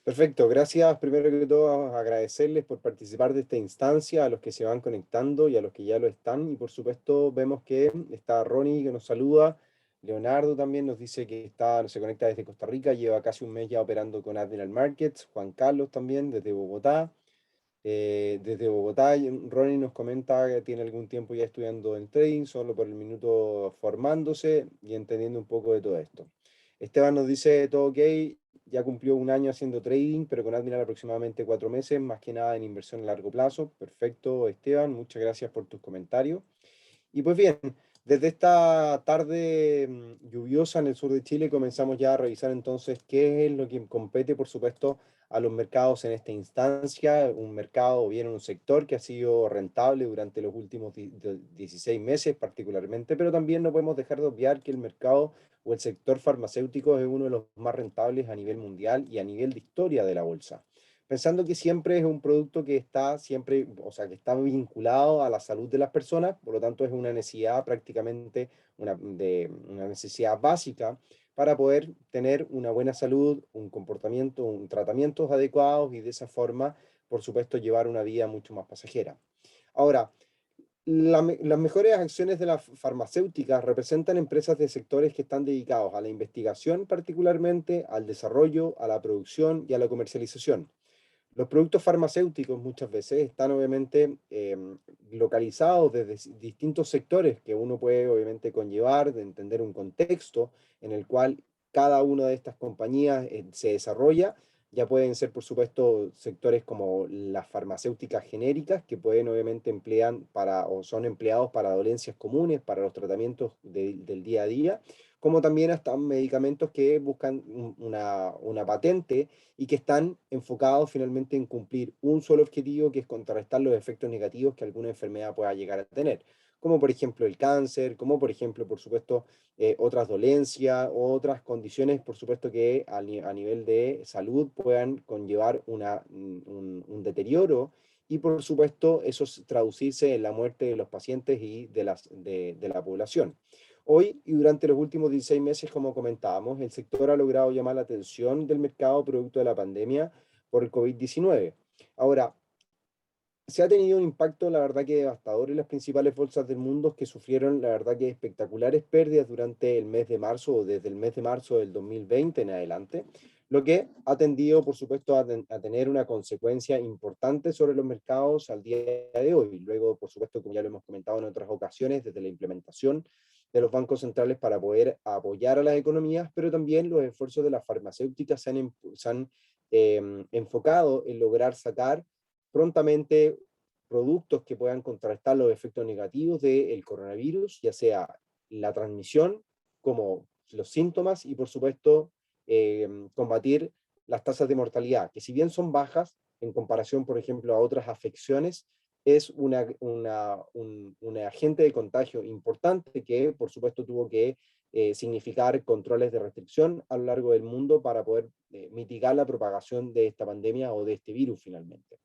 Perfecto, gracias. Primero que todo, agradecerles por participar de esta instancia, a los que se van conectando y a los que ya lo están. Y por supuesto, vemos que está Ronnie que nos saluda, Leonardo también nos dice que se conecta desde Costa Rica, lleva casi un mes ya operando con Admiral Markets, Juan Carlos también desde Bogotá. Desde Bogotá, Ronnie nos comenta que tiene algún tiempo ya estudiando en trading, solo por el minuto formándose y entendiendo un poco de todo esto. Esteban nos dice todo ok, ya cumplió un año haciendo trading, pero con Admiral aproximadamente 4 meses, más que nada en inversión a largo plazo. Perfecto, Esteban, muchas gracias por tus comentarios. Y pues bien, desde esta tarde lluviosa en el sur de Chile comenzamos ya a revisar entonces qué es lo que compete, por supuesto, a los mercados en esta instancia, un mercado o bien un sector que ha sido rentable durante los últimos 16 meses particularmente, pero también no podemos dejar de obviar que el mercado o el sector farmacéutico es uno de los más rentables a nivel mundial y a nivel de historia de la bolsa, pensando que siempre es un producto que está siempre, o sea, que está vinculado a la salud de las personas, por lo tanto es una necesidad prácticamente una necesidad básica para poder tener una buena salud, un comportamiento, un tratamientos adecuados y de esa forma, por supuesto, llevar una vida mucho más pasajera. Ahora, las mejores acciones de las farmacéuticas representan empresas de sectores que están dedicados a la investigación particularmente, al desarrollo, a la producción y a la comercialización. Los productos farmacéuticos muchas veces están obviamente localizados desde distintos sectores que uno puede obviamente conllevar, de entender un contexto en el cual cada una de estas compañías se desarrolla. Ya pueden ser, por supuesto, sectores como las farmacéuticas genéricas, que pueden obviamente emplean para o son empleados para dolencias comunes, para los tratamientos del día a día, como también hasta medicamentos que buscan una patente y que están enfocados finalmente en cumplir un solo objetivo, que es contrarrestar los efectos negativos que alguna enfermedad pueda llegar a tener, como por ejemplo el cáncer, como por ejemplo, por supuesto, otras dolencias o otras condiciones, por supuesto, que a nivel de salud puedan conllevar un deterioro y, por supuesto, eso traducirse en la muerte de los pacientes y de la población. Hoy y durante los últimos 16 meses, como comentábamos, el sector ha logrado llamar la atención del mercado producto de la pandemia por el COVID-19. Ahora, se ha tenido un impacto, la verdad que devastador en las principales bolsas del mundo que sufrieron, la verdad que espectaculares pérdidas durante el mes de marzo o desde el mes de marzo del 2020 en adelante, lo que ha tendido, por supuesto, a tener una consecuencia importante sobre los mercados al día de hoy. Luego, por supuesto, como ya lo hemos comentado en otras ocasiones, desde la implementación de los bancos centrales para poder apoyar a las economías, pero también los esfuerzos de las farmacéuticas se han enfocado en lograr sacar prontamente productos que puedan contrarrestar los efectos negativos del coronavirus, ya sea la transmisión como los síntomas y por supuesto combatir las tasas de mortalidad, que si bien son bajas en comparación, por ejemplo, a otras afecciones, es un agente de contagio importante que, por supuesto, tuvo que significar controles de restricción a lo largo del mundo para poder mitigar la propagación de esta pandemia o de este virus finalmente.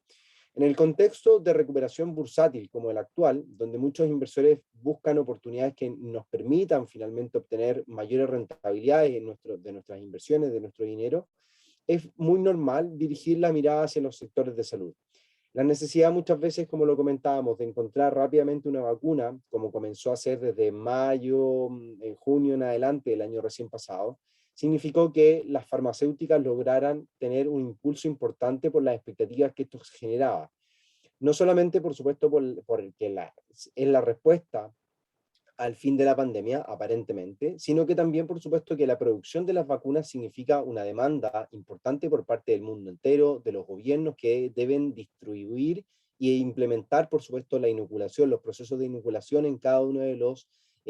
En el contexto de recuperación bursátil como el actual, donde muchos inversores buscan oportunidades que nos permitan finalmente obtener mayores rentabilidades de nuestras inversiones, de nuestro dinero, es muy normal dirigir la mirada hacia los sectores de salud. La necesidad muchas veces, como lo comentábamos, de encontrar rápidamente una vacuna, como comenzó a ser desde mayo, en junio en adelante del año recién pasado, significó que las farmacéuticas lograran tener un impulso importante por las expectativas que esto generaba. No solamente, por supuesto, por el que es la respuesta al fin de la pandemia, aparentemente, sino que también, por supuesto, que la producción de las vacunas significa una demanda importante por parte del mundo entero, de los gobiernos que deben distribuir e implementar, por supuesto, la inoculación, los procesos de inoculación en cada uno de los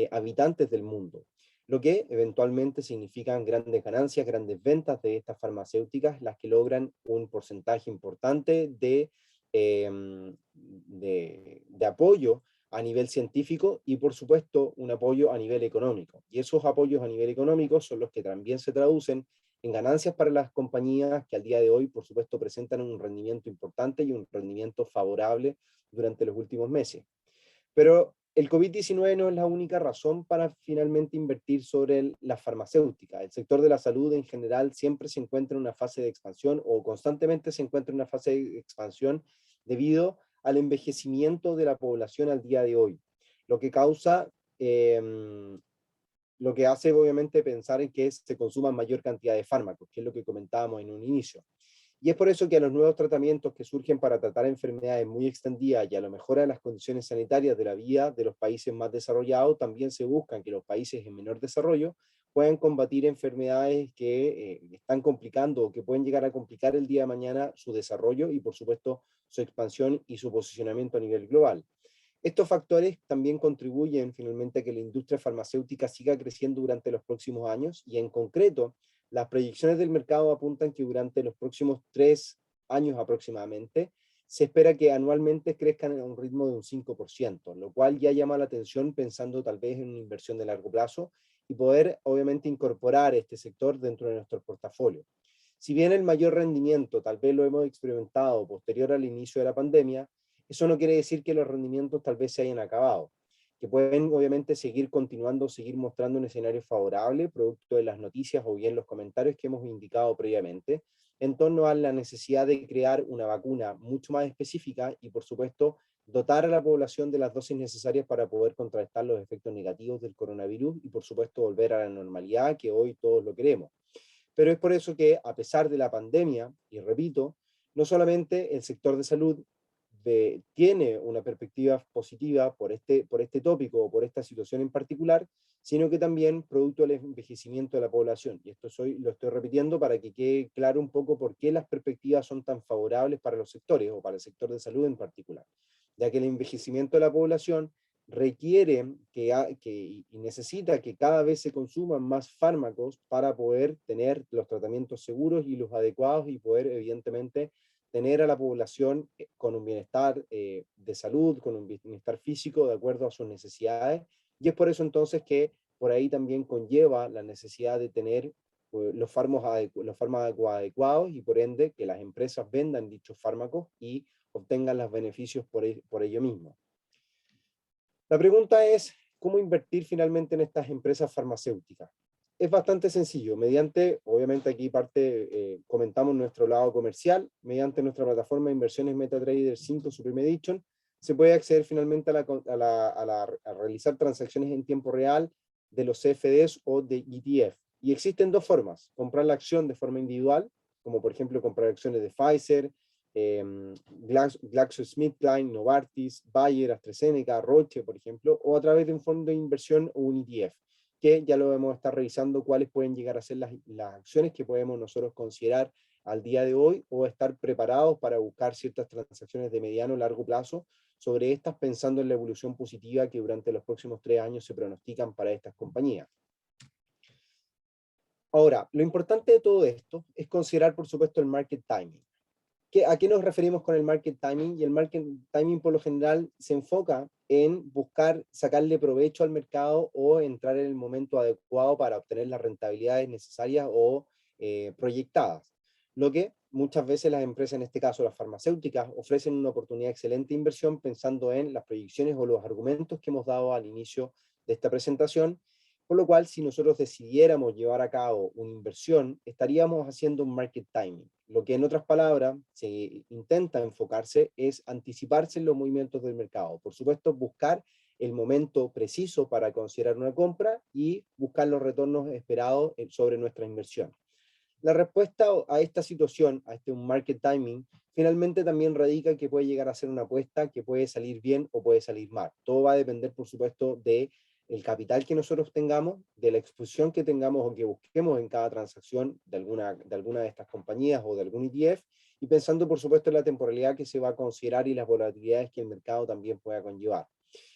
habitantes del mundo, lo que eventualmente significan grandes ganancias, grandes ventas de estas farmacéuticas, las que logran un porcentaje importante de apoyo a nivel científico y, por supuesto, un apoyo a nivel económico. Y esos apoyos a nivel económico son los que también se traducen en ganancias para las compañías que al día de hoy, por supuesto, presentan un rendimiento importante y un rendimiento favorable durante los últimos meses. Pero el COVID-19 no es la única razón para finalmente invertir sobre las farmacéuticas. El sector de la salud en general siempre se encuentra en una fase de expansión o constantemente se encuentra en una fase de expansión debido al envejecimiento de la población al día de hoy, lo que causa, lo que hace obviamente pensar en que se consuma mayor cantidad de fármacos, que es lo que comentábamos en un inicio. Y es por eso que a los nuevos tratamientos que surgen para tratar enfermedades muy extendidas y a lo mejor a las condiciones sanitarias de la vida de los países más desarrollados, también se buscan que los países en menor desarrollo puedan combatir enfermedades que están complicando o que pueden llegar a complicar el día de mañana su desarrollo y por supuesto su expansión y su posicionamiento a nivel global. Estos factores también contribuyen finalmente a que la industria farmacéutica siga creciendo durante los próximos años y en concreto las proyecciones del mercado apuntan que durante los próximos 3 años aproximadamente se espera que anualmente crezcan a un ritmo de un 5%, lo cual ya llama la atención pensando tal vez en una inversión de largo plazo y poder obviamente incorporar este sector dentro de nuestro portafolio. Si bien el mayor rendimiento tal vez lo hemos experimentado posterior al inicio de la pandemia, eso no quiere decir que los rendimientos tal vez se hayan acabado, que pueden obviamente seguir continuando, seguir mostrando un escenario favorable, producto de las noticias o bien los comentarios que hemos indicado previamente, en torno a la necesidad de crear una vacuna mucho más específica y, por supuesto, dotar a la población de las dosis necesarias para poder contrarrestar los efectos negativos del coronavirus y, por supuesto, volver a la normalidad que hoy todos lo queremos. Pero es por eso que, a pesar de la pandemia, y repito, no solamente el sector de salud tiene una perspectiva positiva por este tópico o por esta situación en particular, sino que también producto del envejecimiento de la población. Y esto lo estoy repitiendo para que quede claro un poco por qué las perspectivas son tan favorables para los sectores o para el sector de salud en particular, ya que el envejecimiento de la población requiere y necesita que cada vez se consuman más fármacos para poder tener los tratamientos seguros y los adecuados y poder evidentemente tener a la población con un bienestar de salud, con un bienestar físico de acuerdo a sus necesidades. Y es por eso entonces que por ahí también conlleva la necesidad de tener los fármacos adecuados y por ende que las empresas vendan dichos fármacos y obtengan los beneficios por ello mismo. La pregunta es, ¿cómo invertir finalmente en estas empresas farmacéuticas? Es bastante sencillo, obviamente aquí comentamos nuestro lado comercial, mediante nuestra plataforma de inversiones MetaTrader 5 Supreme Edition, se puede acceder finalmente a realizar transacciones en tiempo real de los CFDs o de ETF. Y existen dos formas, comprar la acción de forma individual, como por ejemplo comprar acciones de Pfizer, GlaxoSmithKline, Novartis, Bayer, AstraZeneca, Roche, por ejemplo, o a través de un fondo de inversión o un ETF, que ya lo vamos a estar revisando cuáles pueden llegar a ser las acciones que podemos nosotros considerar al día de hoy o estar preparados para buscar ciertas transacciones de mediano o largo plazo sobre estas, pensando en la evolución positiva que durante los próximos 3 años se pronostican para estas compañías. Ahora, lo importante de todo esto es considerar, por supuesto, el market timing. ¿A qué nos referimos con el market timing? Y el market timing por lo general se enfoca en buscar sacarle provecho al mercado o entrar en el momento adecuado para obtener las rentabilidades necesarias o proyectadas. Lo que muchas veces las empresas, en este caso las farmacéuticas, ofrecen una oportunidad excelente de inversión pensando en las proyecciones o los argumentos que hemos dado al inicio de esta presentación. Por lo cual, si nosotros decidiéramos llevar a cabo una inversión, estaríamos haciendo un market timing. Lo que en otras palabras se intenta enfocarse es anticiparse en los movimientos del mercado. Por supuesto, buscar el momento preciso para considerar una compra y buscar los retornos esperados sobre nuestra inversión. La respuesta a esta situación, a este market timing, finalmente también radica que puede llegar a ser una apuesta que puede salir bien o puede salir mal. Todo va a depender, por supuesto, de el capital que nosotros tengamos, de la exposición que tengamos o que busquemos en cada transacción de alguna de estas compañías o de algún ETF, y pensando, por supuesto, en la temporalidad que se va a considerar y las volatilidades que el mercado también pueda conllevar.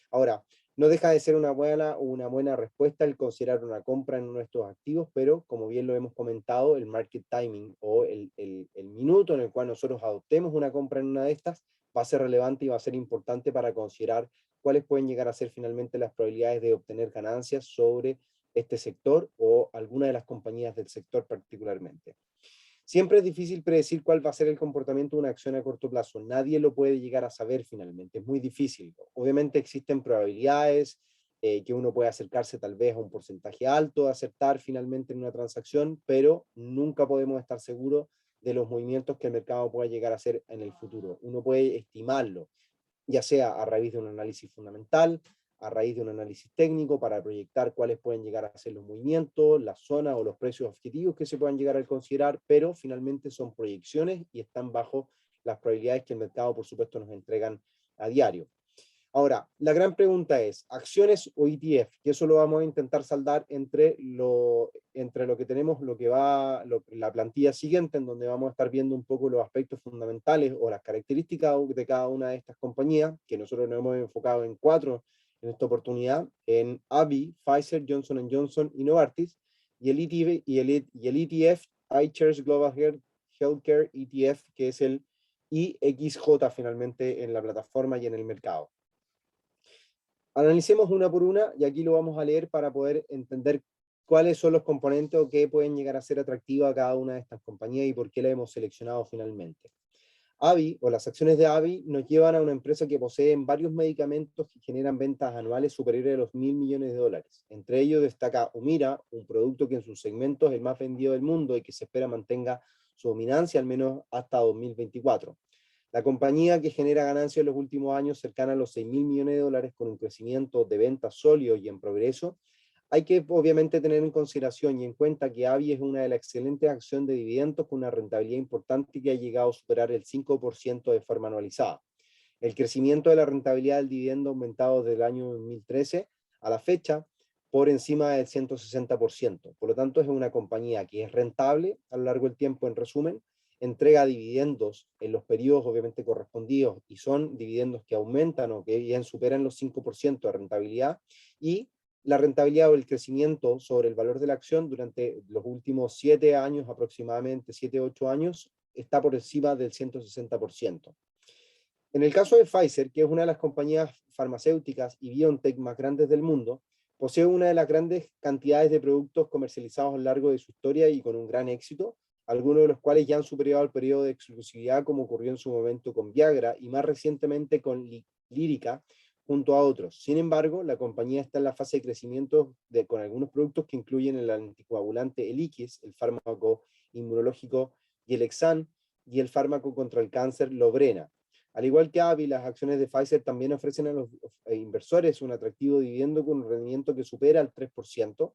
Ahora, no deja de ser una buena respuesta el considerar una compra en nuestros activos, pero como bien lo hemos comentado, el market timing o el minuto en el cual nosotros adoptemos una compra en una de estas va a ser relevante y va a ser importante para considerar cuáles pueden llegar a ser finalmente las probabilidades de obtener ganancias sobre este sector o alguna de las compañías del sector particularmente. Siempre es difícil predecir cuál va a ser el comportamiento de una acción a corto plazo. Nadie lo puede llegar a saber finalmente, es muy difícil. Obviamente existen probabilidades que uno puede acercarse tal vez a un porcentaje alto de acertar finalmente en una transacción, pero nunca podemos estar seguros de los movimientos que el mercado pueda llegar a hacer en el futuro. Uno puede estimarlo, ya sea a raíz de un análisis fundamental, a raíz de un análisis técnico para proyectar cuáles pueden llegar a ser los movimientos, las zonas o los precios objetivos que se puedan llegar a considerar, pero finalmente son proyecciones y están bajo las probabilidades que el mercado, por supuesto, nos entregan a diario. Ahora, la gran pregunta es, ¿acciones o ETF? Que eso lo vamos a intentar saldar entre lo que tenemos, la plantilla siguiente, en donde vamos a estar viendo un poco los aspectos fundamentales o las características de cada una de estas compañías, que nosotros nos hemos enfocado en 4 en esta oportunidad, en AbbVie, Pfizer, Johnson Johnson y Novartis, y el ETF, iShares Global Healthcare ETF, que es el IXJ finalmente en la plataforma y en el mercado. Analicemos una por una y aquí lo vamos a leer para poder entender cuáles son los componentes o qué pueden llegar a ser atractivos a cada una de estas compañías y por qué la hemos seleccionado finalmente. AbbVie, o las acciones de AbbVie, nos llevan a una empresa que posee varios medicamentos que generan ventas anuales superiores a los $1.000 millones. Entre ellos destaca Humira, un producto que en sus segmentos es el más vendido del mundo y que se espera mantenga su dominancia al menos hasta 2024. La compañía que genera ganancias en los últimos años cercana a los $6.000 millones con un crecimiento de ventas sólido y en progreso. Hay que obviamente tener en consideración y en cuenta que AbbVie es una de las excelentes acciones de dividendos con una rentabilidad importante que ha llegado a superar el 5% de forma anualizada. El crecimiento de la rentabilidad del dividendo ha aumentado desde el año 2013 a la fecha por encima del 160%. Por lo tanto, es una compañía que es rentable a lo largo del tiempo, en resumen, entrega dividendos en los periodos obviamente correspondidos y son dividendos que aumentan o que bien superan los 5% de rentabilidad, y la rentabilidad o el crecimiento sobre el valor de la acción durante los últimos 7 años, aproximadamente 7-8 años, está por encima del 160%. En el caso de Pfizer, que es una de las compañías farmacéuticas y BioNTech más grandes del mundo, posee una de las grandes cantidades de productos comercializados a lo largo de su historia y con un gran éxito, algunos de los cuales ya han superado el periodo de exclusividad, como ocurrió en su momento con Viagra y más recientemente con Lírica, junto a otros. Sin embargo, la compañía está en la fase de crecimiento con algunos productos que incluyen el anticoagulante Eliquis, el fármaco inmunológico Yelexan y el fármaco contra el cáncer Lobrena. Al igual que AbbVie, las acciones de Pfizer también ofrecen a los inversores un atractivo dividendo con un rendimiento que supera el 3%,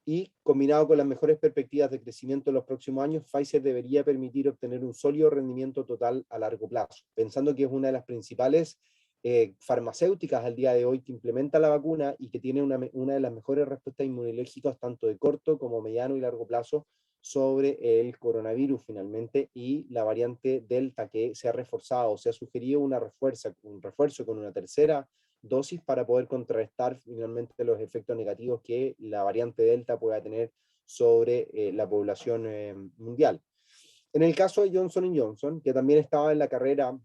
y combinado con las mejores perspectivas de crecimiento en los próximos años, Pfizer debería permitir obtener un sólido rendimiento total a largo plazo, pensando que es una de las principales farmacéuticas al día de hoy que implementa la vacuna y que tiene una de las mejores respuestas inmunológicas tanto de corto como mediano y largo plazo sobre el coronavirus finalmente, y la variante Delta que se ha reforzado, se ha sugerido un refuerzo con una tercera dosis para poder contrarrestar finalmente los efectos negativos que la variante Delta pueda tener sobre la población mundial. En el caso de Johnson Johnson, que también estaba en la carrera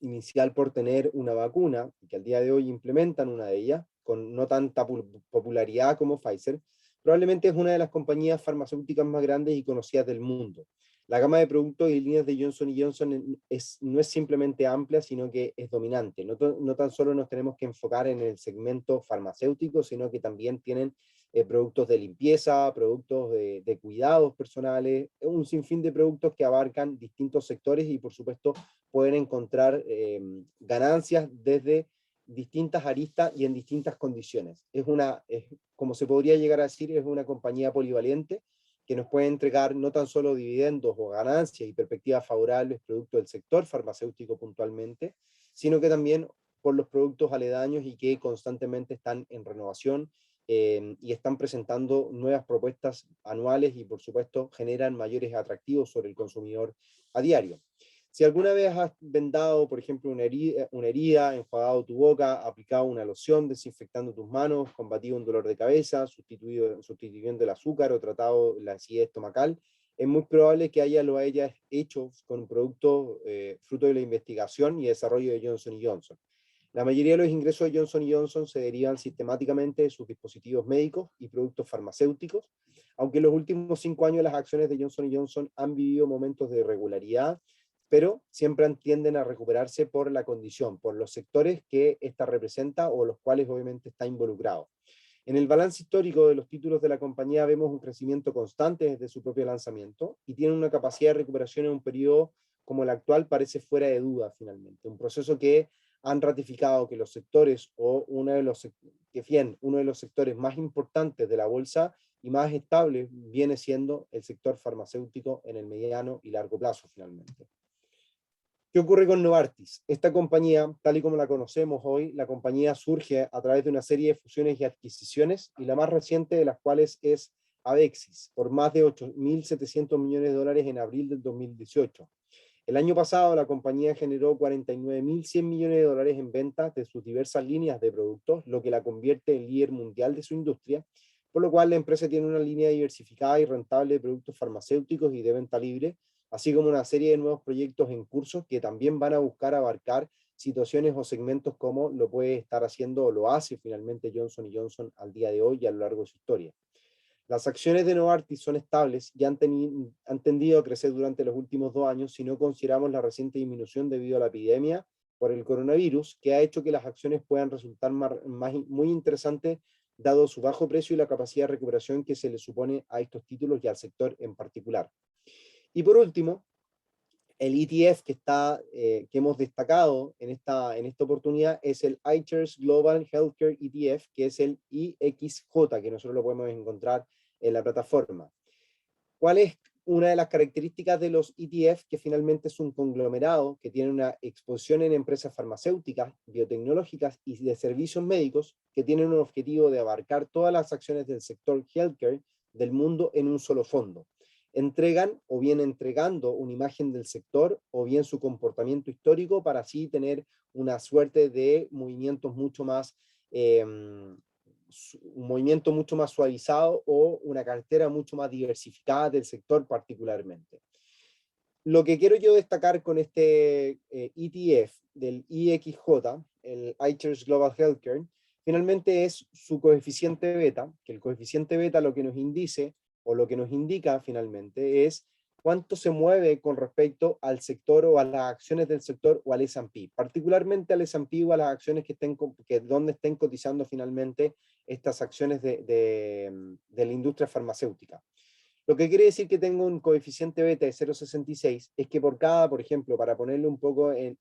inicial por tener una vacuna, y que al día de hoy implementan una de ellas, con no tanta popularidad como Pfizer, probablemente es una de las compañías farmacéuticas más grandes y conocidas del mundo. La gama de productos y líneas de Johnson Johnson no es simplemente amplia, sino que es dominante. No tan solo nos tenemos que enfocar en el segmento farmacéutico, sino que también tienen productos de limpieza, productos de cuidados personales, un sinfín de productos que abarcan distintos sectores y por supuesto pueden encontrar ganancias desde distintas aristas y en distintas condiciones. Como se podría llegar a decir, es una compañía polivalente que nos puede entregar no tan solo dividendos o ganancias y perspectivas favorables producto del sector farmacéutico puntualmente, sino que también por los productos aledaños y que constantemente están en renovación y están presentando nuevas propuestas anuales y por supuesto generan mayores atractivos sobre el consumidor a diario. Si alguna vez has vendado, por ejemplo, una herida, enjuagado tu boca, aplicado una loción, desinfectando tus manos, combatido un dolor de cabeza, sustituyendo el azúcar o tratado la acidez estomacal, es muy probable que lo hayas hecho con un producto fruto de la investigación y desarrollo de Johnson Johnson. La mayoría de los ingresos de Johnson Johnson se derivan sistemáticamente de sus dispositivos médicos y productos farmacéuticos, aunque en los últimos 5 años las acciones de Johnson Johnson han vivido momentos de irregularidad, pero siempre tienden a recuperarse por la condición, por los sectores que ésta representa o los cuales obviamente está involucrado. En el balance histórico de los títulos de la compañía vemos un crecimiento constante desde su propio lanzamiento y tiene una capacidad de recuperación en un periodo como el actual parece fuera de duda finalmente. Un proceso que han ratificado que los sectores o uno de los sectores más importantes de la bolsa y más estable viene siendo el sector farmacéutico en el mediano y largo plazo finalmente. ¿Qué ocurre con Novartis? Esta compañía, tal y como la conocemos hoy, la compañía surge a través de una serie de fusiones y adquisiciones, y la más reciente de las cuales es Avexis, por más de 8.700 millones de dólares en abril del 2018. El año pasado la compañía generó 49.100 millones de dólares en ventas de sus diversas líneas de productos, lo que la convierte en líder mundial de su industria, por lo cual la empresa tiene una línea diversificada y rentable de productos farmacéuticos y de venta libre, así como una serie de nuevos proyectos en curso que también van a buscar abarcar situaciones o segmentos como lo puede estar haciendo o lo hace finalmente Johnson Johnson al día de hoy y a lo largo de su historia. Las acciones de Novartis son estables y han tendido a crecer durante los últimos 2 años si no consideramos la reciente disminución debido a la epidemia por el coronavirus, que ha hecho que las acciones puedan resultar muy interesantes dado su bajo precio y la capacidad de recuperación que se le supone a estos títulos y al sector en particular. Y por último, el ETF que hemos destacado en esta oportunidad es el iShares Global Healthcare ETF, que es el IXJ, que nosotros lo podemos encontrar en la plataforma. ¿Cuál es una de las características de los ETF? Que finalmente es un conglomerado que tiene una exposición en empresas farmacéuticas, biotecnológicas y de servicios médicos que tienen un objetivo de abarcar todas las acciones del sector healthcare del mundo en un solo fondo. Entregan o bien entregando una imagen del sector o bien su comportamiento histórico para así tener una suerte de movimientos mucho más un movimiento mucho más suavizado o una cartera mucho más diversificada del sector particularmente. Lo que quiero yo destacar con este ETF del IXJ, el iShares Global Healthcare, finalmente es su coeficiente beta, que el coeficiente beta lo que nos indice o lo que nos indica finalmente es cuánto se mueve con respecto al sector o a las acciones del sector o al S&P, particularmente al S&P o a las acciones donde estén cotizando finalmente estas acciones de la industria farmacéutica. Lo que quiere decir que tengo un coeficiente beta de 0,66 es que por cada, por ejemplo, para ponerlo un poco en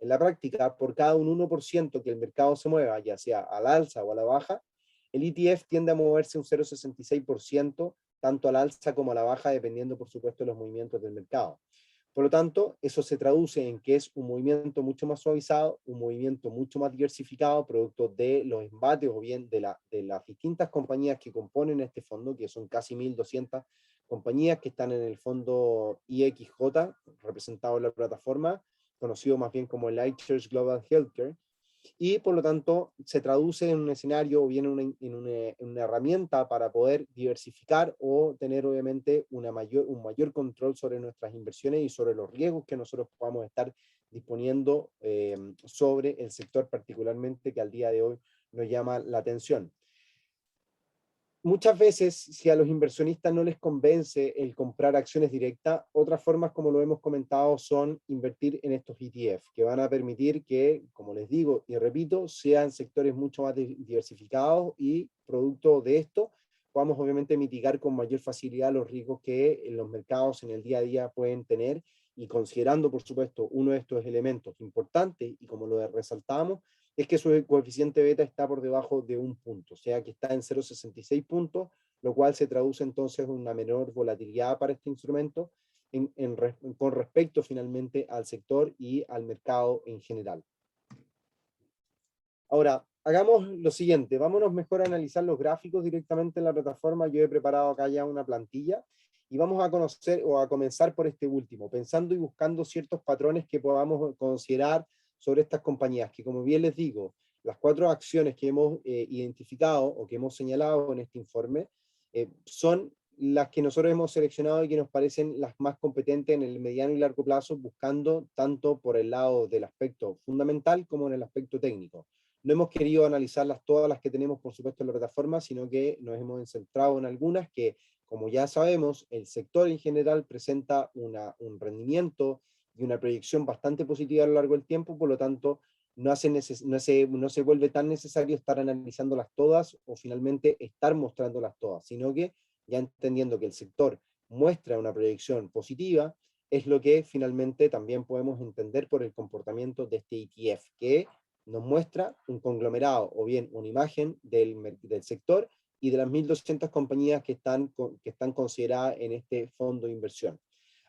la práctica, por cada un 1% que el mercado se mueva, ya sea al alza o a la baja, el ETF tiende a moverse un 0,66% tanto al alza como a la baja, dependiendo, por supuesto, de los movimientos del mercado. Por lo tanto, eso se traduce en que es un movimiento mucho más suavizado, un movimiento mucho más diversificado, producto de los embates o bien de las distintas compañías que componen este fondo, que son casi 1.200 compañías que están en el fondo IXJ, representado en la plataforma, conocido más bien como el iShares Global Healthcare, y por lo tanto se traduce en un escenario o bien en una herramienta para poder diversificar o tener obviamente un mayor control sobre nuestras inversiones y sobre los riesgos que nosotros podamos estar disponiendo sobre el sector particularmente que al día de hoy nos llama la atención. Muchas veces, si a los inversionistas no les convence el comprar acciones directas, otras formas, como lo hemos comentado, son invertir en estos ETF, que van a permitir que, como les digo y repito, sean sectores mucho más diversificados y producto de esto, podamos obviamente mitigar con mayor facilidad los riesgos que en los mercados en el día a día pueden tener, y considerando, por supuesto, uno de estos elementos importantes, y como lo resaltamos, es que su coeficiente beta está por debajo de 1 punto, o sea que está en 0,66 puntos, lo cual se traduce entonces en una menor volatilidad para este instrumento con respecto finalmente al sector y al mercado en general. Ahora, hagamos lo siguiente, vámonos mejor a analizar los gráficos directamente en la plataforma. Yo he preparado acá ya una plantilla y vamos a conocer o a comenzar por este último, pensando y buscando ciertos patrones que podamos considerar sobre estas compañías, que como bien les digo, las 4 acciones que hemos identificado o que hemos señalado en este informe son las que nosotros hemos seleccionado y que nos parecen las más competentes en el mediano y largo plazo, buscando tanto por el lado del aspecto fundamental como en el aspecto técnico. No hemos querido analizarlas todas las que tenemos, por supuesto, en la plataforma, sino que nos hemos centrado en algunas que, como ya sabemos, el sector en general presenta un rendimiento y una proyección bastante positiva a lo largo del tiempo, por lo tanto, no se vuelve tan necesario estar analizándolas todas o finalmente estar mostrándolas todas, sino que ya entendiendo que el sector muestra una proyección positiva, es lo que finalmente también podemos entender por el comportamiento de este ETF, que nos muestra un conglomerado o bien una imagen del sector y de las 1.200 compañías que están consideradas en este fondo de inversión.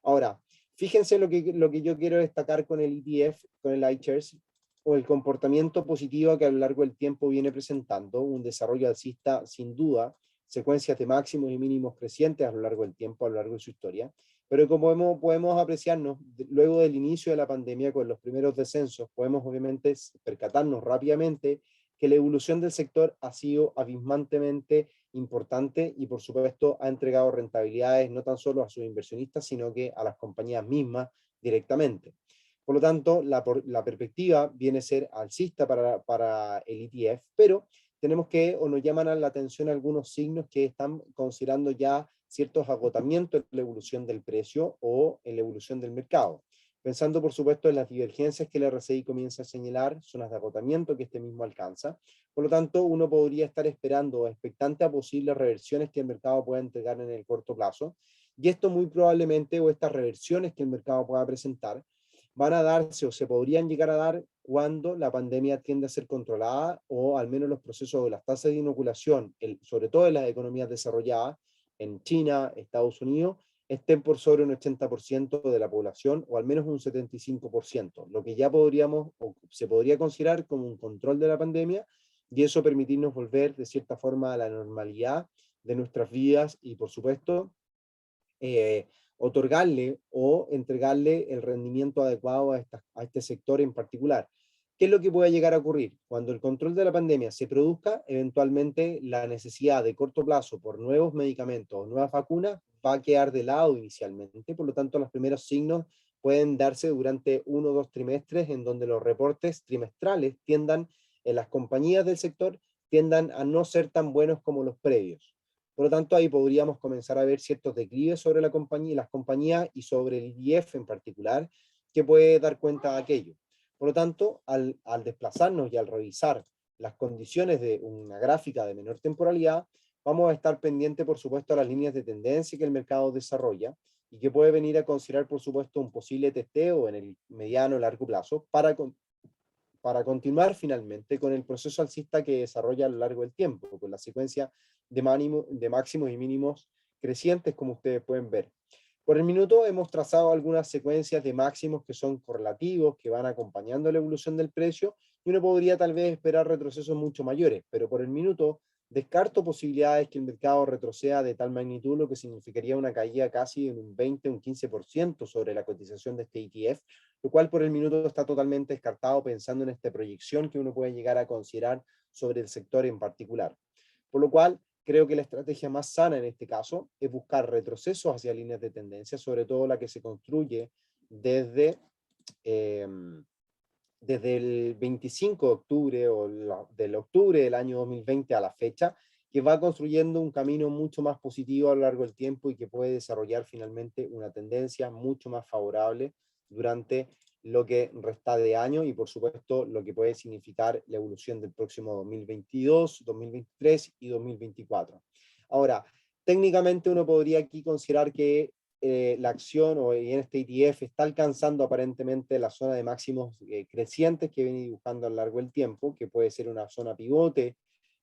Ahora, fíjense lo que yo quiero destacar con el ETF, con el iShares, o el comportamiento positivo que a lo largo del tiempo viene presentando, un desarrollo alcista sin duda, secuencias de máximos y mínimos crecientes a lo largo del tiempo, a lo largo de su historia, pero como podemos apreciarnos, luego del inicio de la pandemia, con los primeros descensos, podemos obviamente percatarnos rápidamente que la evolución del sector ha sido abismantemente importante y por supuesto ha entregado rentabilidades no tan solo a sus inversionistas, sino que a las compañías mismas directamente. Por lo tanto, la perspectiva viene a ser alcista para el ETF, pero tenemos que, o nos llaman a la atención algunos signos que están considerando ya ciertos agotamientos en la evolución del precio o en la evolución del mercado. Pensando, por supuesto, en las divergencias que el RSI comienza a señalar, zonas de agotamiento que este mismo alcanza. Por lo tanto, uno podría estar esperando o expectante a posibles reversiones que el mercado pueda entregar en el corto plazo. Y esto muy probablemente, o estas reversiones que el mercado pueda presentar, van a darse o se podrían llegar a dar cuando la pandemia tiende a ser controlada o al menos los procesos de las tasas de inoculación, sobre todo en las economías desarrolladas, en China, Estados Unidos, estén por sobre un 80% de la población o al menos un 75%, lo que ya podríamos o se podría considerar como un control de la pandemia y eso permitirnos volver de cierta forma a la normalidad de nuestras vidas y por supuesto otorgarle o entregarle el rendimiento adecuado a este sector en particular. ¿Qué es lo que puede llegar a ocurrir? Cuando el control de la pandemia se produzca, eventualmente la necesidad de corto plazo por nuevos medicamentos o nuevas vacunas va a quedar de lado inicialmente, por lo tanto los primeros signos pueden darse durante 1 o 2 trimestres en donde los reportes trimestrales tiendan, en las compañías del sector, tiendan a no ser tan buenos como los previos. Por lo tanto, ahí podríamos comenzar a ver ciertos declives sobre la compañía, las compañías y sobre el IDF en particular, que puede dar cuenta de aquello. Por lo tanto, al desplazarnos y al revisar las condiciones de una gráfica de menor temporalidad, vamos a estar pendiente, por supuesto, a las líneas de tendencia que el mercado desarrolla y que puede venir a considerar, por supuesto, un posible testeo en el mediano o largo plazo para continuar finalmente con el proceso alcista que desarrolla a lo largo del tiempo, con la secuencia de máximos y mínimos crecientes, como ustedes pueden ver. Por el minuto hemos trazado algunas secuencias de máximos que son correlativos, que van acompañando la evolución del precio, y uno podría tal vez esperar retrocesos mucho mayores, pero por el minuto descarto posibilidades que el mercado retroceda de tal magnitud, lo que significaría una caída casi en un 20, un 15% sobre la cotización de este ETF, lo cual por el minuto está totalmente descartado pensando en esta proyección que uno puede llegar a considerar sobre el sector en particular. Por lo cual, creo que la estrategia más sana en este caso es buscar retrocesos hacia líneas de tendencia, sobre todo la que se construye desde, eh, desde el 25 de octubre o del octubre del año 2020 a la fecha, que va construyendo un camino mucho más positivo a lo largo del tiempo y que puede desarrollar finalmente una tendencia mucho más favorable durante lo que resta de año y por supuesto lo que puede significar la evolución del próximo 2022, 2023 y 2024. Ahora, técnicamente uno podría aquí considerar que la acción o en este ETF está alcanzando aparentemente la zona de máximos crecientes que viene dibujando a lo largo del tiempo, que puede ser una zona pivote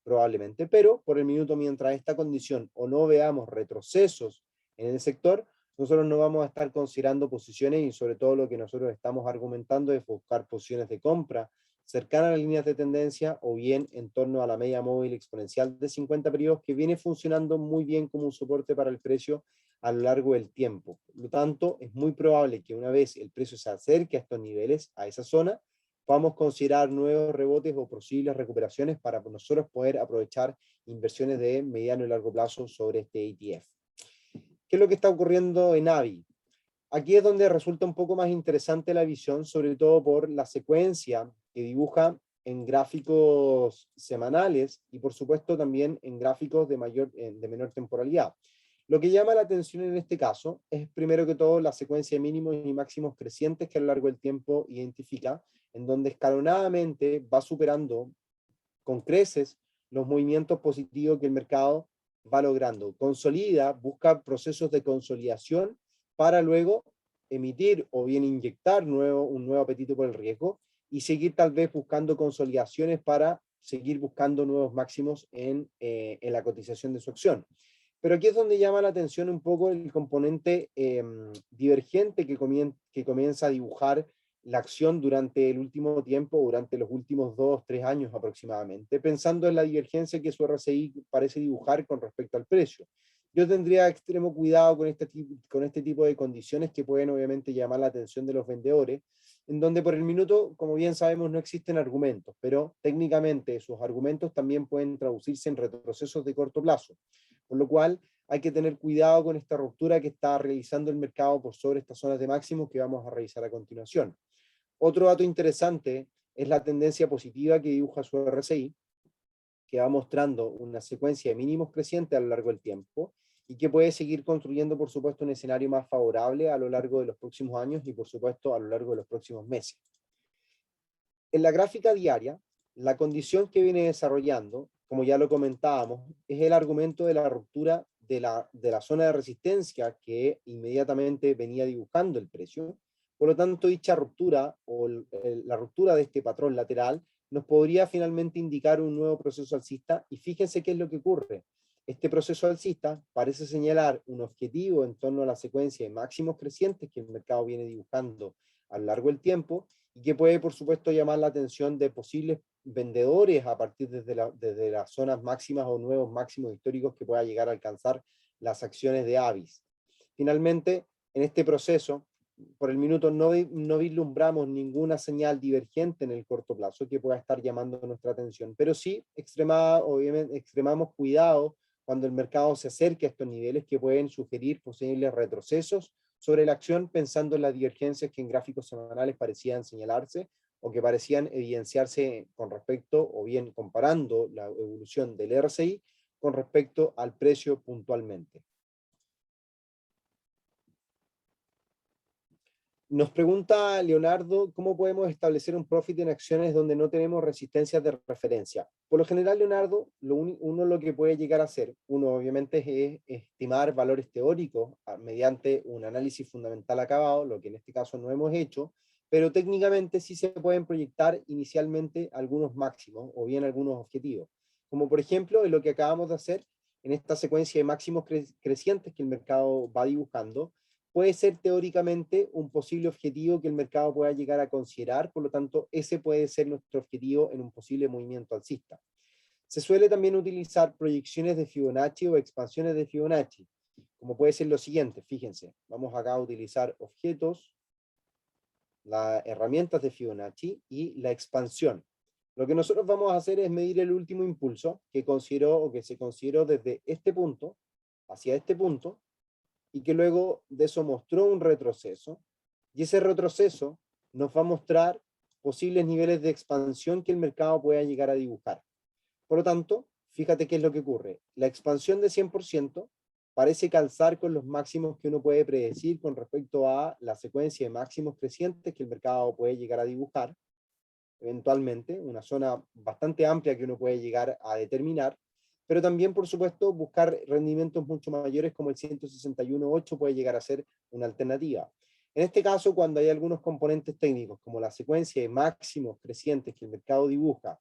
probablemente, pero por el minuto mientras esta condición o no veamos retrocesos en el sector, nosotros no vamos a estar considerando posiciones y sobre todo lo que nosotros estamos argumentando es buscar posiciones de compra cercanas a las líneas de tendencia o bien en torno a la media móvil exponencial de 50 periodos que viene funcionando muy bien como un soporte para el precio a lo largo del tiempo. Por lo tanto, es muy probable que una vez el precio se acerque a estos niveles, a esa zona, podamos considerar nuevos rebotes o posibles recuperaciones para nosotros poder aprovechar inversiones de mediano y largo plazo sobre este ETF. ¿Qué es lo que está ocurriendo en AVI? Aquí es donde resulta un poco más interesante la visión, sobre todo por la secuencia que dibuja en gráficos semanales y por supuesto también en gráficos de menor temporalidad. Lo que llama la atención en este caso es primero que todo la secuencia de mínimos y máximos crecientes que a lo largo del tiempo identifica, en donde escalonadamente va superando con creces los movimientos positivos que el mercado va logrando. Consolida, busca procesos de consolidación para luego emitir o bien inyectar un nuevo apetito por el riesgo y seguir tal vez buscando consolidaciones para seguir buscando nuevos máximos en la cotización de su acción. Pero aquí es donde llama la atención un poco el componente divergente que comienza a dibujar la acción durante el último tiempo, durante los últimos 2, 3 años aproximadamente, pensando en la divergencia que su RSI parece dibujar con respecto al precio. Yo tendría extremo cuidado con este tipo de condiciones que pueden obviamente llamar la atención de los vendedores, en donde por el minuto, como bien sabemos, no existen argumentos, pero técnicamente esos argumentos también pueden traducirse en retrocesos de corto plazo. Por lo cual hay que tener cuidado con esta ruptura que está realizando el mercado por sobre estas zonas de máximos que vamos a revisar a continuación. Otro dato interesante es la tendencia positiva que dibuja su RSI, que va mostrando una secuencia de mínimos crecientes a lo largo del tiempo y que puede seguir construyendo, por supuesto, un escenario más favorable a lo largo de los próximos años y, por supuesto, a lo largo de los próximos meses. En la gráfica diaria, la condición que viene desarrollando, como ya lo comentábamos, es el argumento de la ruptura de la zona de resistencia que inmediatamente venía dibujando el precio. Por lo tanto, dicha ruptura o la ruptura de este patrón lateral nos podría finalmente indicar un nuevo proceso alcista y fíjense qué es lo que ocurre. Este proceso alcista parece señalar un objetivo en torno a la secuencia de máximos crecientes que el mercado viene dibujando a lo largo del tiempo y que puede, por supuesto, llamar la atención de posibles vendedores a partir desde las zonas máximas o nuevos máximos históricos que pueda llegar a alcanzar las acciones de Avis. Finalmente, en este proceso, por el minuto no vislumbramos ninguna señal divergente en el corto plazo que pueda estar llamando nuestra atención, pero sí obviamente, extremamos cuidado cuando el mercado se acerque a estos niveles que pueden sugerir posibles retrocesos sobre la acción, pensando en las divergencias que en gráficos semanales parecían señalarse o que parecían evidenciarse con respecto, o bien comparando la evolución del RSI con respecto al precio puntualmente. Nos pregunta Leonardo, ¿cómo podemos establecer un profit en acciones donde no tenemos resistencias de referencia? Por lo general, Leonardo, uno lo que puede llegar a hacer, uno obviamente es estimar valores teóricos mediante un análisis fundamental acabado, lo que en este caso no hemos hecho, pero técnicamente sí se pueden proyectar inicialmente algunos máximos o bien algunos objetivos. Como por ejemplo, en lo que acabamos de hacer en esta secuencia de máximos crecientes que el mercado va dibujando, puede ser teóricamente un posible objetivo que el mercado pueda llegar a considerar, por lo tanto, ese puede ser nuestro objetivo en un posible movimiento alcista. Se suele también utilizar proyecciones de Fibonacci o expansiones de Fibonacci, como puede ser lo siguiente, fíjense, vamos acá a utilizar objetos, las herramientas de Fibonacci y la expansión. Lo que nosotros vamos a hacer es medir el último impulso que consideró o que se consideró desde este punto hacia este punto, y que luego de eso mostró un retroceso, y ese retroceso nos va a mostrar posibles niveles de expansión que el mercado pueda llegar a dibujar. Por lo tanto, fíjate qué es lo que ocurre. La expansión de 100% parece calzar con los máximos que uno puede predecir con respecto a la secuencia de máximos crecientes que el mercado puede llegar a dibujar, eventualmente, una zona bastante amplia que uno puede llegar a determinar, pero también, por supuesto, buscar rendimientos mucho mayores como el 161.8 puede llegar a ser una alternativa. En este caso, cuando hay algunos componentes técnicos, como la secuencia de máximos crecientes que el mercado dibuja,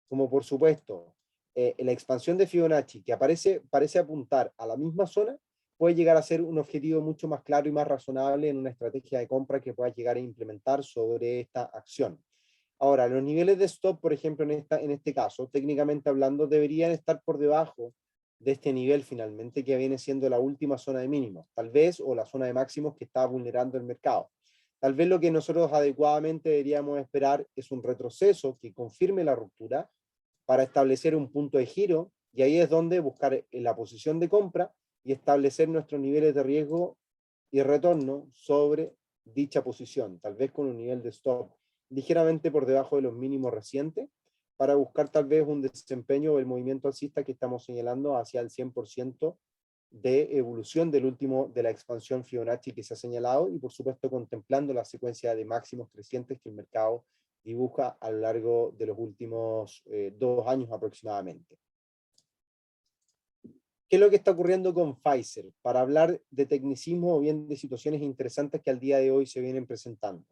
como por supuesto la expansión de Fibonacci, que parece apuntar a la misma zona, puede llegar a ser un objetivo mucho más claro y más razonable en una estrategia de compra que pueda llegar a implementar sobre esta acción. Ahora, los niveles de stop, por ejemplo, en este caso, técnicamente hablando, deberían estar por debajo de este nivel finalmente, que viene siendo la última zona de mínimos, tal vez, o la zona de máximos que está vulnerando el mercado. Tal vez lo que nosotros adecuadamente deberíamos esperar es un retroceso que confirme la ruptura para establecer un punto de giro, y ahí es donde buscar la posición de compra y establecer nuestros niveles de riesgo y retorno sobre dicha posición, tal vez con un nivel de stop ligeramente por debajo de los mínimos recientes, para buscar tal vez un desempeño o el movimiento alcista que estamos señalando hacia el 100% de evolución de la expansión Fibonacci que se ha señalado, y por supuesto contemplando la secuencia de máximos crecientes que el mercado dibuja a lo largo de los últimos 2 años aproximadamente. ¿Qué es lo que está ocurriendo con Pfizer? Para hablar de tecnicismo o bien de situaciones interesantes que al día de hoy se vienen presentando.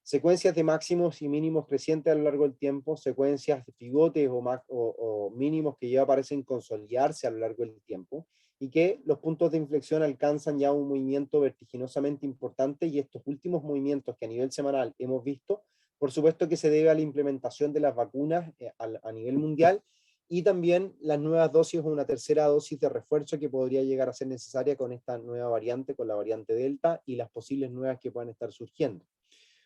Secuencias de máximos y mínimos crecientes a lo largo del tiempo, secuencias de pivotes o mínimos que ya parecen consolidarse a lo largo del tiempo, y que los puntos de inflexión alcanzan ya un movimiento vertiginosamente importante, y estos últimos movimientos que a nivel semanal hemos visto, por supuesto que se debe a la implementación de las vacunas a nivel mundial, y también las nuevas dosis o una tercera dosis de refuerzo que podría llegar a ser necesaria con esta nueva variante, con la variante Delta, y las posibles nuevas que puedan estar surgiendo.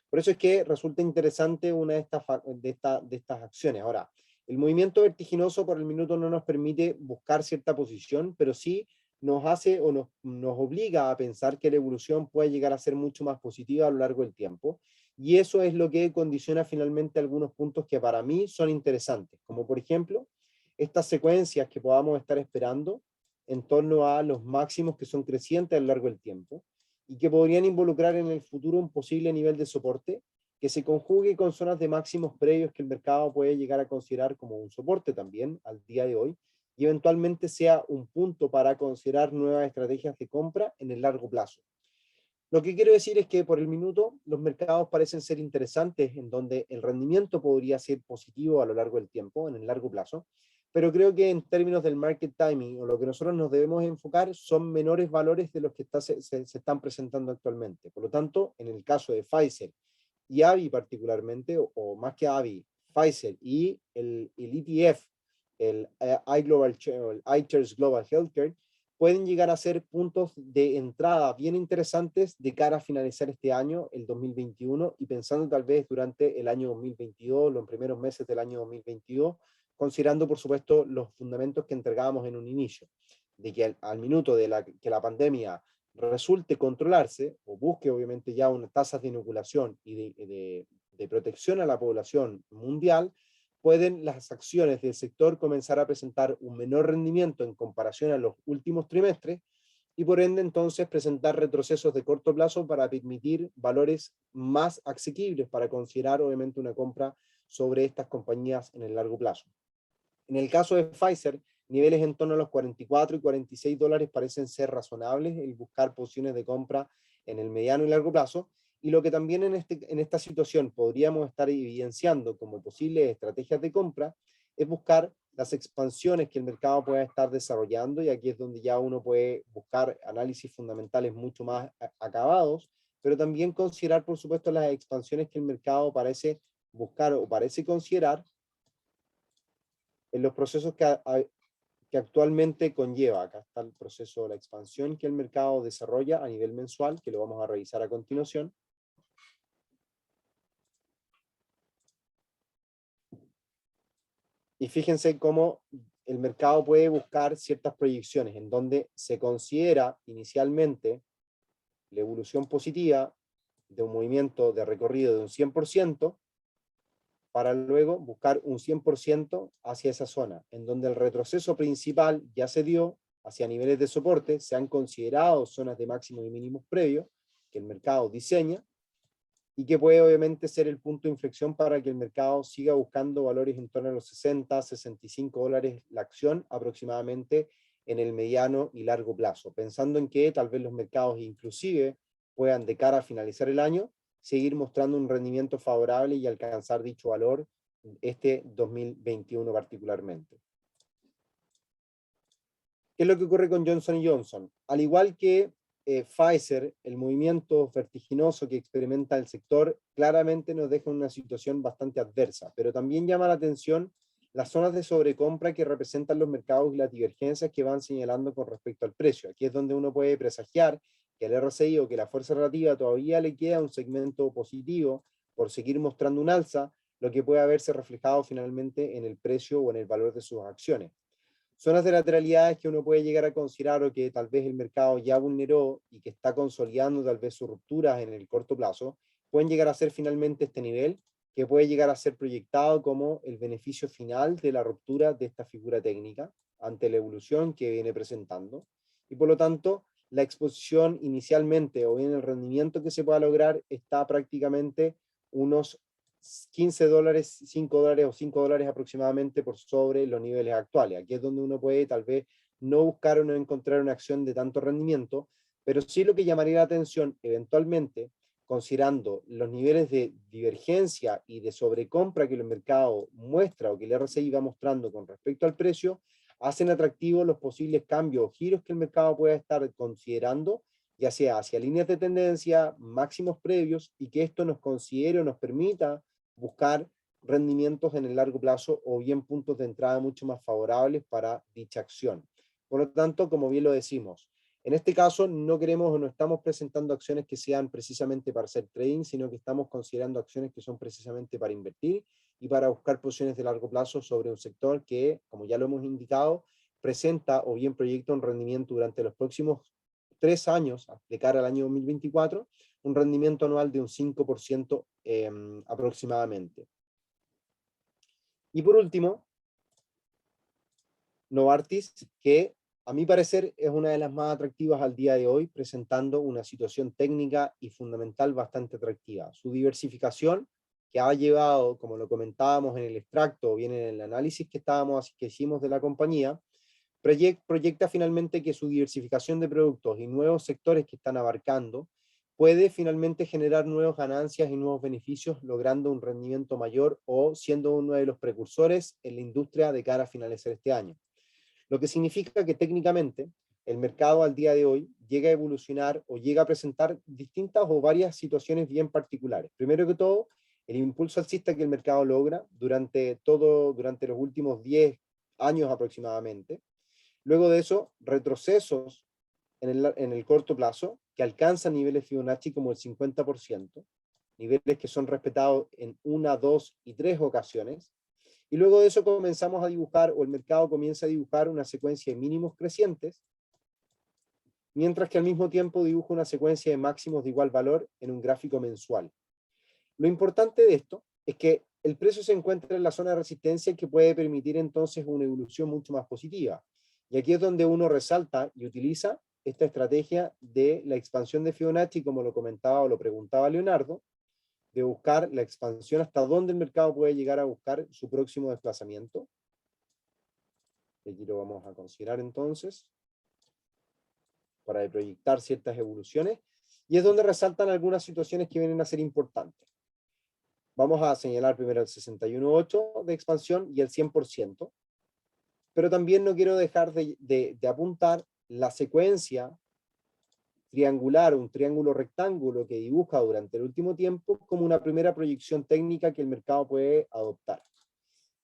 Por eso es que resulta interesante una de estas acciones. Ahora, el movimiento vertiginoso por el minuto no nos permite buscar cierta posición, pero sí nos hace o nos obliga a pensar que la evolución puede llegar a ser mucho más positiva a lo largo del tiempo, y eso es lo que condiciona finalmente algunos puntos que para mí son interesantes, como por ejemplo estas secuencias que podamos estar esperando en torno a los máximos que son crecientes a lo largo del tiempo, y que podrían involucrar en el futuro un posible nivel de soporte que se conjugue con zonas de máximos previos que el mercado puede llegar a considerar como un soporte también al día de hoy, y eventualmente sea un punto para considerar nuevas estrategias de compra en el largo plazo. Lo que quiero decir es que por el minuto los mercados parecen ser interesantes, en donde el rendimiento podría ser positivo a lo largo del tiempo, en el largo plazo, pero creo que en términos del market timing, o lo que nosotros nos debemos enfocar, son menores valores de los que se están presentando actualmente. Por lo tanto, en el caso de Pfizer y AVI particularmente, o más que AVI, Pfizer y el ETF, el iShares Global Healthcare, pueden llegar a ser puntos de entrada bien interesantes de cara a finalizar este año, el 2021, y pensando tal vez durante el año 2022, los primeros meses del año 2022, considerando por supuesto los fundamentos que entregábamos en un inicio, de que al minuto que la pandemia resulte controlarse, o busque obviamente ya unas tasas de inoculación y de protección a la población mundial, pueden las acciones del sector comenzar a presentar un menor rendimiento en comparación a los últimos trimestres, y por ende entonces presentar retrocesos de corto plazo para permitir valores más asequibles para considerar obviamente una compra sobre estas compañías en el largo plazo. En el caso de Pfizer, niveles en torno a los 44 y 46 dólares parecen ser razonables el buscar posiciones de compra en el mediano y largo plazo, y lo que también en esta situación podríamos estar evidenciando como posibles estrategias de compra es buscar las expansiones que el mercado pueda estar desarrollando, y aquí es donde ya uno puede buscar análisis fundamentales mucho más acabados, pero también considerar por supuesto las expansiones que el mercado parece buscar o parece considerar en los procesos que actualmente conlleva. Acá está el proceso de la expansión que el mercado desarrolla a nivel mensual, que lo vamos a revisar a continuación. Y fíjense cómo el mercado puede buscar ciertas proyecciones en donde se considera inicialmente la evolución positiva de un movimiento de recorrido de un 100%, para luego buscar un 100% hacia esa zona, en donde el retroceso principal ya se dio hacia niveles de soporte, se han considerado zonas de máximos y mínimos previos que el mercado diseña, y que puede obviamente ser el punto de inflexión para que el mercado siga buscando valores en torno a los 60, 65 dólares la acción aproximadamente en el mediano y largo plazo, pensando en que tal vez los mercados inclusive puedan de cara a finalizar el año seguir mostrando un rendimiento favorable y alcanzar dicho valor este 2021 particularmente. ¿Qué es lo que ocurre con Johnson & Johnson? Al igual que Pfizer, el movimiento vertiginoso que experimenta el sector claramente nos deja en una situación bastante adversa, pero también llama la atención las zonas de sobrecompra que representan los mercados y las divergencias que van señalando con respecto al precio. Aquí es donde uno puede presagiar que el RSI o que la fuerza relativa todavía le queda un segmento positivo por seguir mostrando un alza, lo que puede haberse reflejado finalmente en el precio o en el valor de sus acciones. Zonas de lateralidades que uno puede llegar a considerar o que tal vez el mercado ya vulneró y que está consolidando tal vez sus rupturas en el corto plazo, pueden llegar a ser finalmente este nivel que puede llegar a ser proyectado como el beneficio final de la ruptura de esta figura técnica ante la evolución que viene presentando. Y por lo tanto, la exposición inicialmente o bien el rendimiento que se pueda lograr está prácticamente unos $15, $5 o $5 aproximadamente por sobre los niveles actuales. Aquí es donde uno puede tal vez no buscar o no encontrar una acción de tanto rendimiento, pero sí lo que llamaría la atención eventualmente, considerando los niveles de divergencia y de sobrecompra que el mercado muestra o que el RSI va mostrando con respecto al precio, hacen atractivos los posibles cambios o giros que el mercado pueda estar considerando, ya sea hacia líneas de tendencia, máximos previos, y que esto nos considere o nos permita buscar rendimientos en el largo plazo o bien puntos de entrada mucho más favorables para dicha acción. Por lo tanto, como bien lo decimos, en este caso no queremos o no estamos presentando acciones que sean precisamente para hacer trading, sino que estamos considerando acciones que son precisamente para invertir y para buscar posiciones de largo plazo sobre un sector que, como ya lo hemos indicado, presenta o bien proyecta un rendimiento durante los próximos 3 años, de cara al año 2024, un rendimiento anual de un 5% aproximadamente. Y por último, Novartis, que a mi parecer es una de las más atractivas al día de hoy, presentando una situación técnica y fundamental bastante atractiva. Su diversificación, que ha llevado, como lo comentábamos en el extracto, o bien en el análisis que hicimos de la compañía, proyecta finalmente que su diversificación de productos y nuevos sectores que están abarcando puede finalmente generar nuevas ganancias y nuevos beneficios, logrando un rendimiento mayor o siendo uno de los precursores en la industria de cara a finalizar este año. Lo que significa que técnicamente el mercado al día de hoy llega a evolucionar o llega a presentar distintas o varias situaciones bien particulares. Primero que todo, el impulso alcista que el mercado logra durante los últimos 10 años aproximadamente. Luego de eso, retrocesos en el corto plazo que alcanzan niveles Fibonacci como el 50%, niveles que son respetados en 1, 2 y 3 ocasiones. Y luego de eso comenzamos a dibujar, o el mercado comienza a dibujar una secuencia de mínimos crecientes, mientras que al mismo tiempo dibuja una secuencia de máximos de igual valor en un gráfico mensual. Lo importante de esto es que el precio se encuentra en la zona de resistencia que puede permitir entonces una evolución mucho más positiva. Y aquí es donde uno resalta y utiliza esta estrategia de la expansión de Fibonacci, como lo comentaba o lo preguntaba Leonardo, de buscar la expansión hasta dónde el mercado puede llegar a buscar su próximo desplazamiento. Aquí lo vamos a considerar entonces, para proyectar ciertas evoluciones, y es donde resaltan algunas situaciones que vienen a ser importantes. Vamos a señalar primero el 61.8 de expansión y el 100%, pero también no quiero dejar de apuntar la secuencia triangular, un triángulo rectángulo que dibuja durante el último tiempo como una primera proyección técnica que el mercado puede adoptar.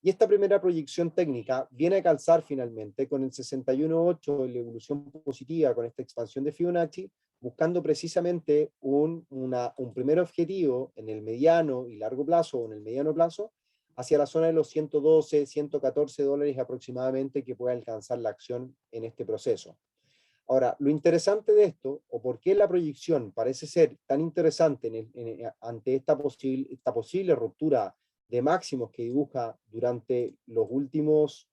Y esta primera proyección técnica viene a calzar finalmente con el 61.8 de la evolución positiva con esta expansión de Fibonacci, buscando precisamente un primer objetivo en el mediano y largo plazo, o en el mediano plazo, hacia la zona de los 112, 114 dólares aproximadamente que puede alcanzar la acción en este proceso. Ahora, lo interesante de esto, o por qué la proyección parece ser tan interesante ante esta posible ruptura de máximos que dibuja durante los últimos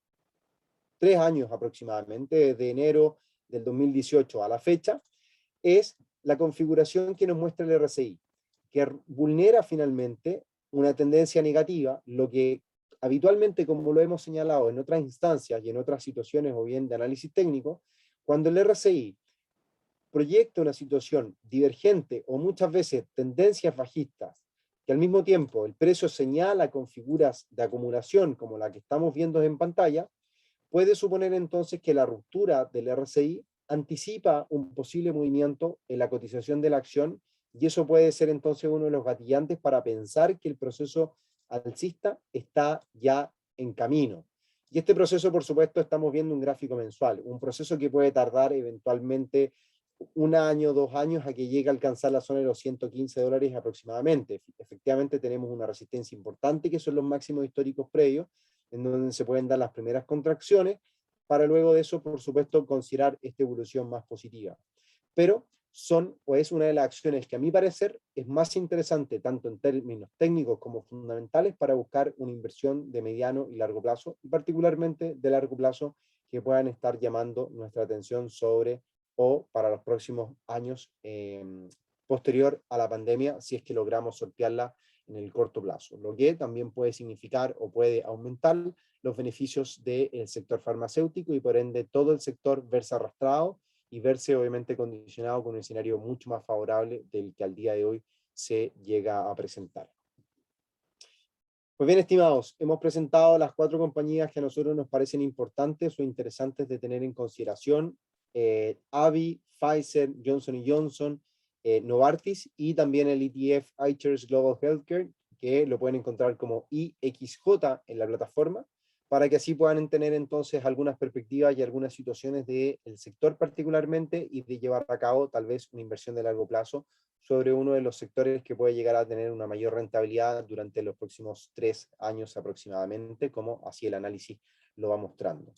3 años aproximadamente, desde enero del 2018 a la fecha, es la configuración que nos muestra el RSI, que vulnera finalmente una tendencia negativa, lo que habitualmente, como lo hemos señalado en otras instancias y en otras situaciones o bien de análisis técnico, cuando el RSI proyecta una situación divergente o muchas veces tendencias bajistas, que al mismo tiempo el precio señala con figuras de acumulación como la que estamos viendo en pantalla, puede suponer entonces que la ruptura del RSI anticipa un posible movimiento en la cotización de la acción, y eso puede ser entonces uno de los gatillantes para pensar que el proceso alcista está ya en camino. Y este proceso, por supuesto, estamos viendo un gráfico mensual, un proceso que puede tardar eventualmente 1 año, 2 años a que llegue a alcanzar la zona de los 115 dólares aproximadamente. Efectivamente tenemos una resistencia importante que son los máximos históricos previos, en donde se pueden dar las primeras contracciones, para luego de eso, por supuesto, considerar esta evolución más positiva. Pero son o es una de las acciones que a mi parecer es más interesante tanto en términos técnicos como fundamentales para buscar una inversión de mediano y largo plazo, y particularmente de largo plazo, que puedan estar llamando nuestra atención sobre o para los próximos años posterior a la pandemia, si es que logramos sortearla en el corto plazo, lo que también puede significar o puede aumentar los beneficios del sector farmacéutico y por ende todo el sector verse arrastrado y verse obviamente condicionado con un escenario mucho más favorable del que al día de hoy se llega a presentar. Pues bien, estimados, hemos presentado las 4 compañías que a nosotros nos parecen importantes o interesantes de tener en consideración: AbbVie, Pfizer, Johnson Johnson, Novartis, y también el ETF iShares Global Healthcare, que lo pueden encontrar como IXJ en la plataforma, para que así puedan tener entonces algunas perspectivas y algunas situaciones del sector particularmente, y de llevar a cabo tal vez una inversión de largo plazo sobre uno de los sectores que puede llegar a tener una mayor rentabilidad durante los próximos 3 años aproximadamente, como así el análisis lo va mostrando.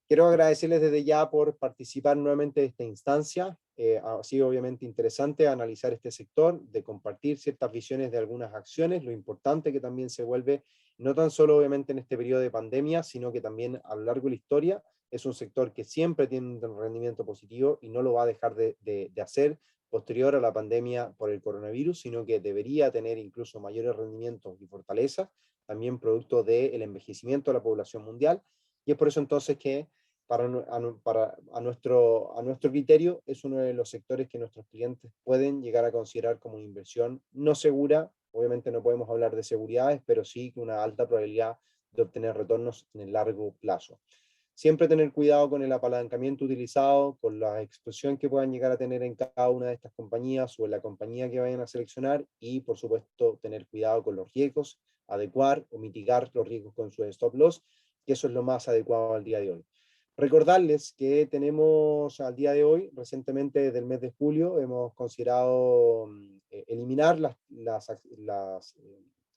Quiero agradecerles desde ya por participar nuevamente de esta instancia. Ha sido obviamente interesante analizar este sector, de compartir ciertas visiones de algunas acciones, lo importante que también se vuelve, no tan solo obviamente en este periodo de pandemia, sino que también a lo largo de la historia. Es un sector que siempre tiene un rendimiento positivo y no lo va a dejar de hacer posterior a la pandemia por el coronavirus, sino que debería tener incluso mayores rendimientos y fortaleza, también producto del envejecimiento de la población mundial. Y es por eso entonces que a nuestro criterio es uno de los sectores que nuestros clientes pueden llegar a considerar como una inversión no segura. Obviamente no podemos hablar de seguridades, pero sí con una alta probabilidad de obtener retornos en el largo plazo. Siempre tener cuidado con el apalancamiento utilizado, con la exposición que puedan llegar a tener en cada una de estas compañías o en la compañía que vayan a seleccionar, y por supuesto tener cuidado con los riesgos, adecuar o mitigar los riesgos con su stop loss, que eso es lo más adecuado al día de hoy. Recordarles que tenemos al día de hoy, recientemente desde el mes de julio, hemos considerado eliminar las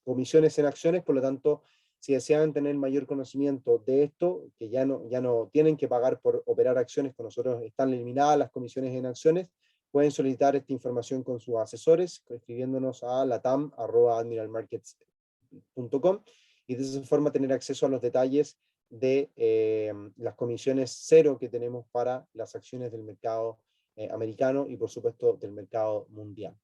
comisiones en acciones. Por lo tanto, si desean tener mayor conocimiento de esto, que ya no tienen que pagar por operar acciones con nosotros, están eliminadas las comisiones en acciones, pueden solicitar esta información con sus asesores, escribiéndonos a latam@admiralmarkets.com, y de esa forma tener acceso a los detalles de las comisiones cero que tenemos para las acciones del mercado americano y por supuesto del mercado mundial.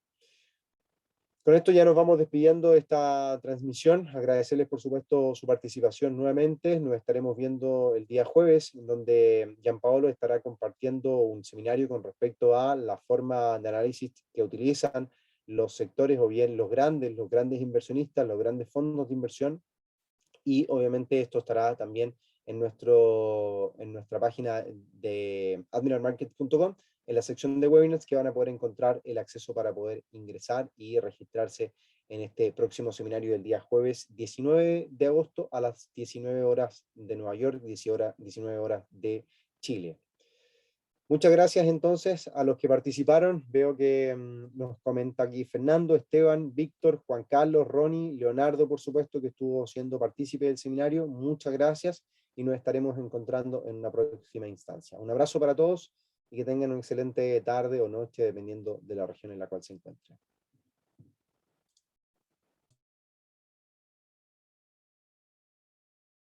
Con esto ya nos vamos despidiendo de esta transmisión. Agradecerles por supuesto su participación nuevamente. Nos estaremos viendo el día jueves, en donde Gianpaolo estará compartiendo un seminario con respecto a la forma de análisis que utilizan los sectores, o bien los grandes inversionistas, los grandes fondos de inversión. Y obviamente esto estará también en nuestra página de admiralmarkets.com, en la sección de webinars, que van a poder encontrar el acceso para poder ingresar y registrarse en este próximo seminario del día jueves 19 de agosto a las 19 horas de Nueva York, 19 horas de Chile. Muchas gracias entonces a los que participaron. Veo que nos comenta aquí Fernando, Esteban, Víctor, Juan Carlos, Ronnie, Leonardo, por supuesto, que estuvo siendo partícipe del seminario. Muchas gracias y nos estaremos encontrando en una próxima instancia. Un abrazo para todos y que tengan una excelente tarde o noche, dependiendo de la región en la cual se encuentren.